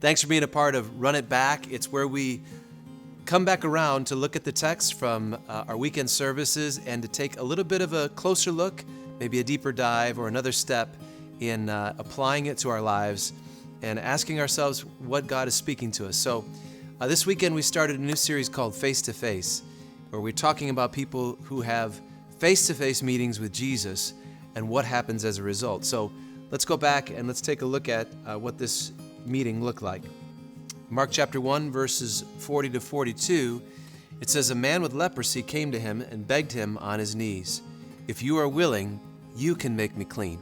Thanks for being a part of Run It Back. It's where we come back around to look at the text from our weekend services and to take a little bit of a closer look, maybe a deeper dive or another step in applying it to our lives and asking ourselves what God is speaking to us. So this weekend we started a new series called Face to Face, where we're talking about people who have face-to-face meetings with Jesus and what happens as a result. So let's go back and let's take a look at what this meeting looked like. Mark chapter 1, verses 40 to 42, it says, "A man with leprosy came to him and begged him on his knees, 'If you are willing, you can make me clean.'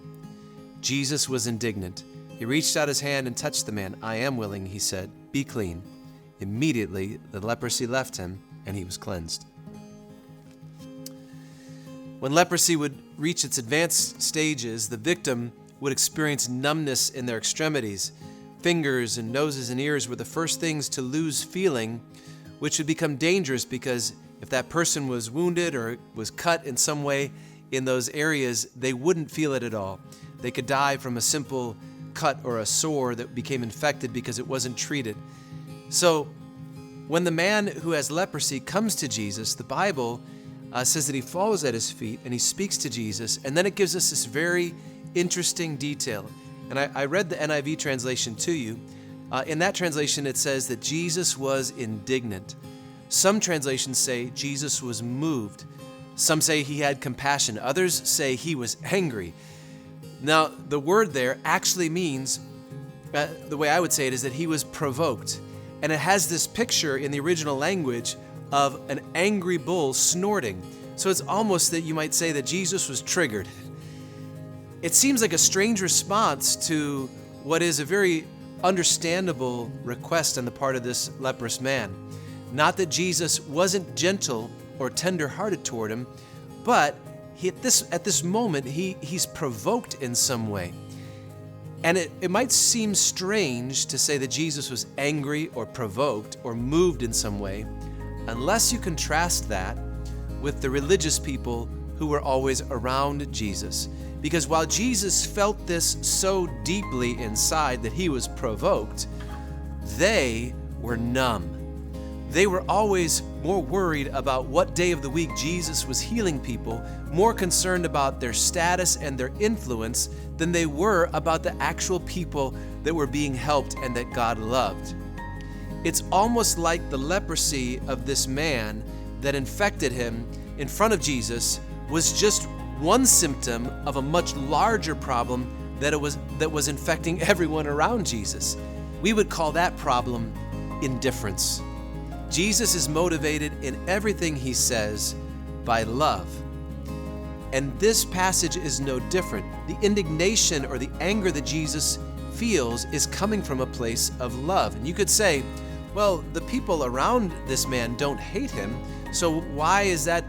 Jesus was indignant. He reached out his hand and touched the man. 'I am willing,' he said. 'Be clean.' Immediately the leprosy left him and he was cleansed." When leprosy would reach its advanced stages, the victim would experience numbness in their extremities. Fingers and noses and ears were the first things to lose feeling, which would become dangerous because if that person was wounded or was cut in some way in those areas, they wouldn't feel it at all. They could die from a simple cut or a sore that became infected because it wasn't treated. So when the man who has leprosy comes to Jesus, the Bible says that he falls at his feet and he speaks to Jesus, and then it gives us this very interesting detail. And I read the NIV translation to you. In that translation, it says that Jesus was indignant. Some translations say Jesus was moved. Some say he had compassion. Others say he was angry. Now, the word there actually means, the way I would say it is that he was provoked. And it has this picture in the original language of an angry bull snorting. So it's almost that you might say that Jesus was triggered. It seems like a strange response to what is a very understandable request on the part of this leprous man. Not that Jesus wasn't gentle or tender-hearted toward him, but at this moment, he's provoked in some way. And it might seem strange to say that Jesus was angry or provoked or moved in some way, unless you contrast that with the religious people who were always around Jesus. Because while Jesus felt this so deeply inside that he was provoked, they were numb. They were always more worried about what day of the week Jesus was healing people, more concerned about their status and their influence than they were about the actual people that were being helped and that God loved. It's almost like the leprosy of this man that infected him in front of Jesus was just one symptom of a much larger problem that was infecting everyone around Jesus. We would call that problem indifference. Jesus is motivated in everything he says by love. And this passage is no different. The indignation or the anger that Jesus feels is coming from a place of love. And you could say, well, the people around this man don't hate him, so why is that,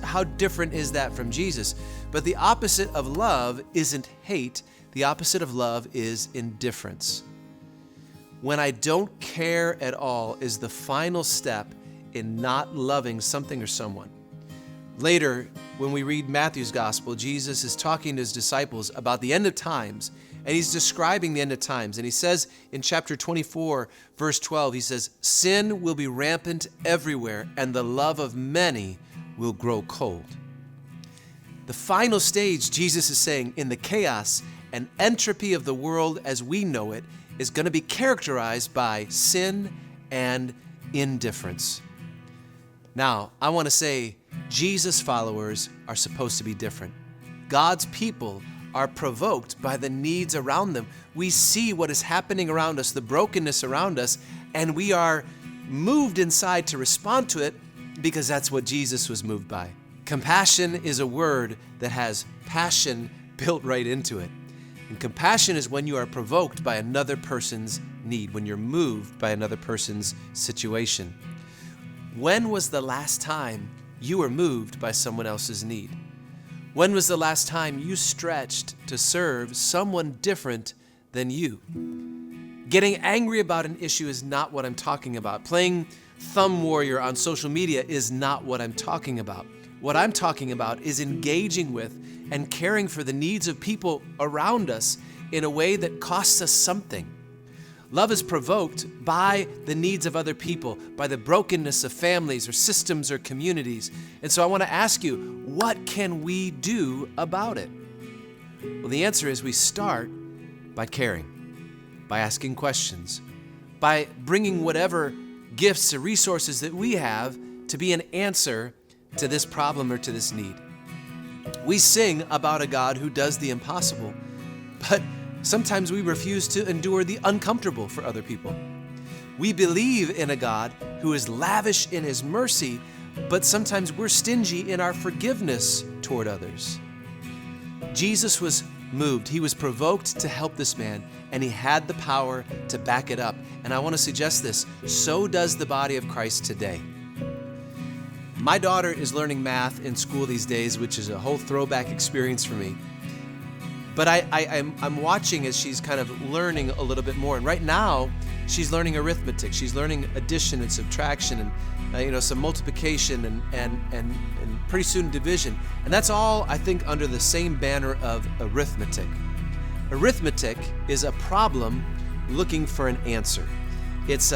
how different is that from Jesus? But the opposite of love isn't hate. The opposite of love is indifference. When I don't care at all is the final step in not loving something or someone. Later, when we read Matthew's gospel, Jesus is talking to his disciples about the end of times, and he's describing the end of times. And he says in chapter 24, verse 12, he says, "Sin will be rampant everywhere, and the love of many will grow cold." The final stage, Jesus is saying, in the chaos and entropy of the world as we know it, is going to be characterized by sin and indifference. Now, I want to say Jesus followers are supposed to be different. God's people are provoked by the needs around them. We see what is happening around us, the brokenness around us, and we are moved inside to respond to it because that's what Jesus was moved by. Compassion is a word that has passion built right into it. And compassion is when you are provoked by another person's need, when you're moved by another person's situation. When was the last time you were moved by someone else's need? When was the last time you stretched to serve someone different than you? Getting angry about an issue is not what I'm talking about. Playing thumb warrior on social media is not what I'm talking about. What I'm talking about is engaging with and caring for the needs of people around us in a way that costs us something. Love is provoked by the needs of other people, by the brokenness of families or systems or communities. And so I want to ask you, what can we do about it? Well, the answer is we start by caring, by asking questions, by bringing whatever gifts or resources that we have to be an answer to this problem or to this need. We sing about a God who does the impossible, but sometimes we refuse to endure the uncomfortable for other people. We believe in a God who is lavish in His mercy, but sometimes we're stingy in our forgiveness toward others. Jesus was moved. He was provoked to help this man, and He had the power to back it up. And I want to suggest this, so does the body of Christ today. My daughter is learning math in school these days, which is a whole throwback experience for me. But I'm watching as she's kind of learning a little bit more. And right now, she's learning arithmetic. She's learning addition and subtraction and some multiplication and pretty soon division. And that's all, I think, under the same banner of arithmetic. Arithmetic is a problem looking for an answer. It's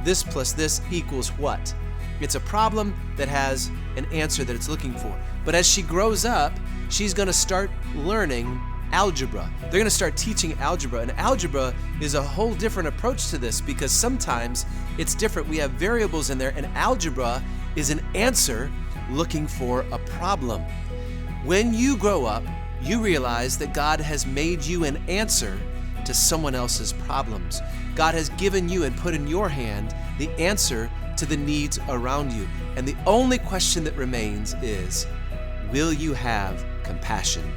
this plus this equals what? It's a problem that has an answer that it's looking for. But as she grows up, she's going to start learning algebra. They're going to start teaching algebra, and algebra is a whole different approach to this because sometimes it's different. We have variables in there, and algebra is an answer looking for a problem. When you grow up, you realize that God has made you an answer to someone else's problems. God has given you and put in your hand the answer to the needs around you. And the only question that remains is, will you have compassion?